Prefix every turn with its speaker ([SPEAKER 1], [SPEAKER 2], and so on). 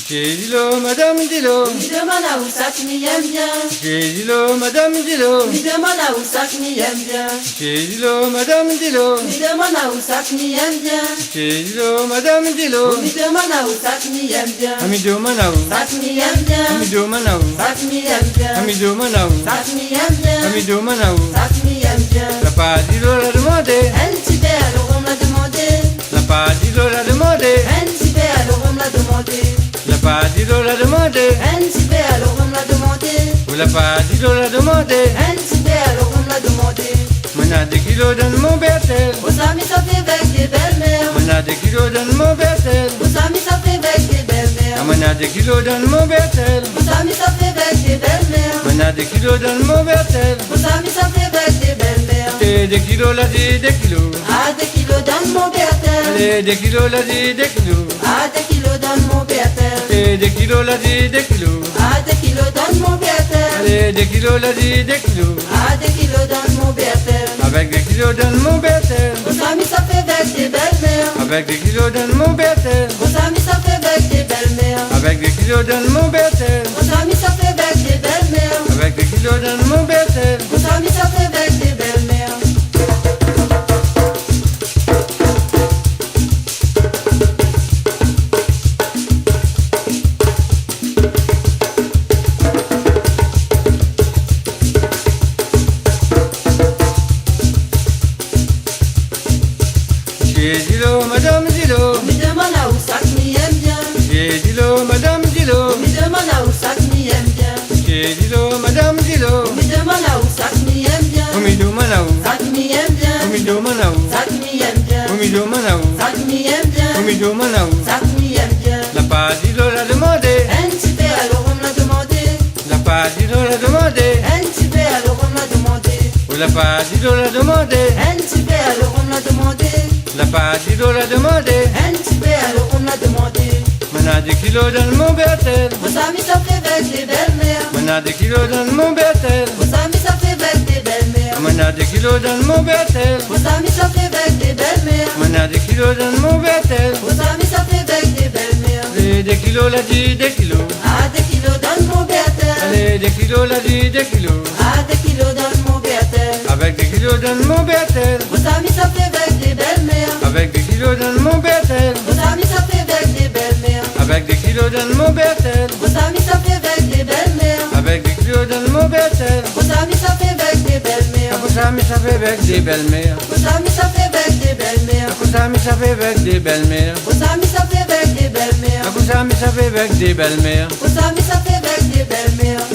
[SPEAKER 1] J'ai dit l'eau, madame dit l'eau.
[SPEAKER 2] Mi demande à où ça qui m'y aime bien.
[SPEAKER 1] J'ai dit l'eau, madame dit l'eau.
[SPEAKER 2] Mi demande à où ça qui m'y aime bien.
[SPEAKER 1] J'ai dit l'eau, madame dit l'eau.
[SPEAKER 2] Mi demande à où ça qui m'y aime bien.
[SPEAKER 1] J'ai dit l'eau, madame dit l'eau.
[SPEAKER 2] Mi demande à où ça qui m'y aime bien.
[SPEAKER 1] Amido Manaou.
[SPEAKER 2] Ça qui m'y aime bien.
[SPEAKER 1] Amido Manaou.
[SPEAKER 2] Ça qui m'y aime bien.
[SPEAKER 1] Amido Manaou.
[SPEAKER 2] Ça qui m'y aime bien.
[SPEAKER 1] Amido Manaou.
[SPEAKER 2] Ça qui m'y aime bien.
[SPEAKER 1] La pas dit l'eau l'a demandé.
[SPEAKER 2] Un petit peu alors on me l'a demandé.
[SPEAKER 1] La pas dit l'eau l'a demandé.
[SPEAKER 2] Un petit peu alors on me l'a demandé.
[SPEAKER 1] La pas dit l'eau l'a demandé.
[SPEAKER 2] Un petit peu alors on me l'a demandé.
[SPEAKER 1] Vous la pas dit l'eau l'a demandé.
[SPEAKER 2] Un petit peu alors on me l'a demandé.
[SPEAKER 1] Mena des kilos dans mon bertel.
[SPEAKER 2] Vos amis ça fait avec des belles-mères.
[SPEAKER 1] Mena des kilos dans mon bertel.
[SPEAKER 2] Vos amis ça fait avec des belles-mères.
[SPEAKER 1] Mena des kilos dans mon bertel.
[SPEAKER 2] Vos amis ça fait avec des belles-mères.
[SPEAKER 1] Mena des kilos dans mon bertel.
[SPEAKER 2] Vos amis ça fait avec des belles-mères.
[SPEAKER 1] Et des kilos là dit des kilos.
[SPEAKER 2] Ah des kilos dans mon bertel.
[SPEAKER 1] Allez des kilos là dit des kilos.
[SPEAKER 2] Ah des kilos dans mon bertel.
[SPEAKER 1] Et des kilos là dit des kilos.
[SPEAKER 2] Ah des kilos dans mon bertel.
[SPEAKER 1] Allez des kilos là dit des kilos.
[SPEAKER 2] Ah des kilos dans mon bertel.
[SPEAKER 1] Avec des kilos dans mon bertel.
[SPEAKER 2] Vos amis ça fait avec des belles-mères.
[SPEAKER 1] Avec des kilos dans mon bertel.
[SPEAKER 2] Vos amis ça fait avec des belles-mères.
[SPEAKER 1] Avec des kilos dans mon bertel.
[SPEAKER 2] Vos amis ça fait avec des belles-mères.
[SPEAKER 1] Avec des kilos dans mon bertel.
[SPEAKER 2] Vos amis ça fait avec des belles-mères.
[SPEAKER 1] J'ai dit l'eau, madame dit l'eau.
[SPEAKER 2] Mi demande à où ça qui m'y aime bien.
[SPEAKER 1] J'ai dit l'eau, madame dit l'eau.
[SPEAKER 2] Mi demande à où ça qui m'y aime bien.
[SPEAKER 1] J'ai dit l'eau, madame dit l'eau.
[SPEAKER 2] Mi demande à où ça qui m'y aime bien.
[SPEAKER 1] Omido Manaou.
[SPEAKER 2] Ça qui m'y aime bien.
[SPEAKER 1] Omido Manaou.
[SPEAKER 2] Ça qui m'y aime bien.
[SPEAKER 1] Omido Manaou.
[SPEAKER 2] Ça qui m'y aime bien.
[SPEAKER 1] Omido Manaou.
[SPEAKER 2] Ça qui m'y aime bien.
[SPEAKER 1] La pas dit l'eau l'a demandé.
[SPEAKER 2] Un petit peu alors on me l'a demandé.
[SPEAKER 1] La pas dit l'eau l'a demandé.
[SPEAKER 2] Un petit peu alors on me l'a demandé.
[SPEAKER 1] Ou la pas dit l'eau l'a demandé.
[SPEAKER 2] Un petit peu alors on me l'a demandé.
[SPEAKER 1] La pas dit l'eau l'a demandé.
[SPEAKER 2] Un petit peu alors on me l'a demandé.
[SPEAKER 1] Mena des kilos dans mon bertel.
[SPEAKER 2] Vos amis ça fait avec des belles-mères.
[SPEAKER 1] Mena des kilos dans mon bertel.
[SPEAKER 2] Vos amis ça fait avec des belles-mères.
[SPEAKER 1] Mena des kilos dans mon bertel.
[SPEAKER 2] Vos amis ça fait avec des belles-mères.
[SPEAKER 1] Mena des kilos dans mon bertel.
[SPEAKER 2] Vos amis ça fait avec des belles-mères.
[SPEAKER 1] Allez des kilos là dit des kilos.
[SPEAKER 2] Ah des kilos dans mon bertel.
[SPEAKER 1] Allez des kilos là dit des kilos.
[SPEAKER 2] Ah des kilos dans mon bertel.
[SPEAKER 1] Avec des kilos dans mon bertel.
[SPEAKER 2] Vos amis ça fait avec des belles-mères.
[SPEAKER 1] Avec des kilos dans mon bertel.
[SPEAKER 2] Vos amis ça fait avec des belles-mères.
[SPEAKER 1] Avec des kilos dans mon bertel.
[SPEAKER 2] Vos amis ça fait avec des belles-mères.
[SPEAKER 1] Avec des kilos dans mon bertel.
[SPEAKER 2] Vos amis ça fait avec des belles-mères.
[SPEAKER 1] Akusami ça fait avec des belles-mères.
[SPEAKER 2] Vos amis ça fait avec des belles-mères.
[SPEAKER 1] Akusami ça fait avec des belles-mères.
[SPEAKER 2] Vos amis ça fait avec des belles-mères.
[SPEAKER 1] Akusami ça fait avec des belles-mères.
[SPEAKER 2] Vos amis ça fait avec des belles-mères.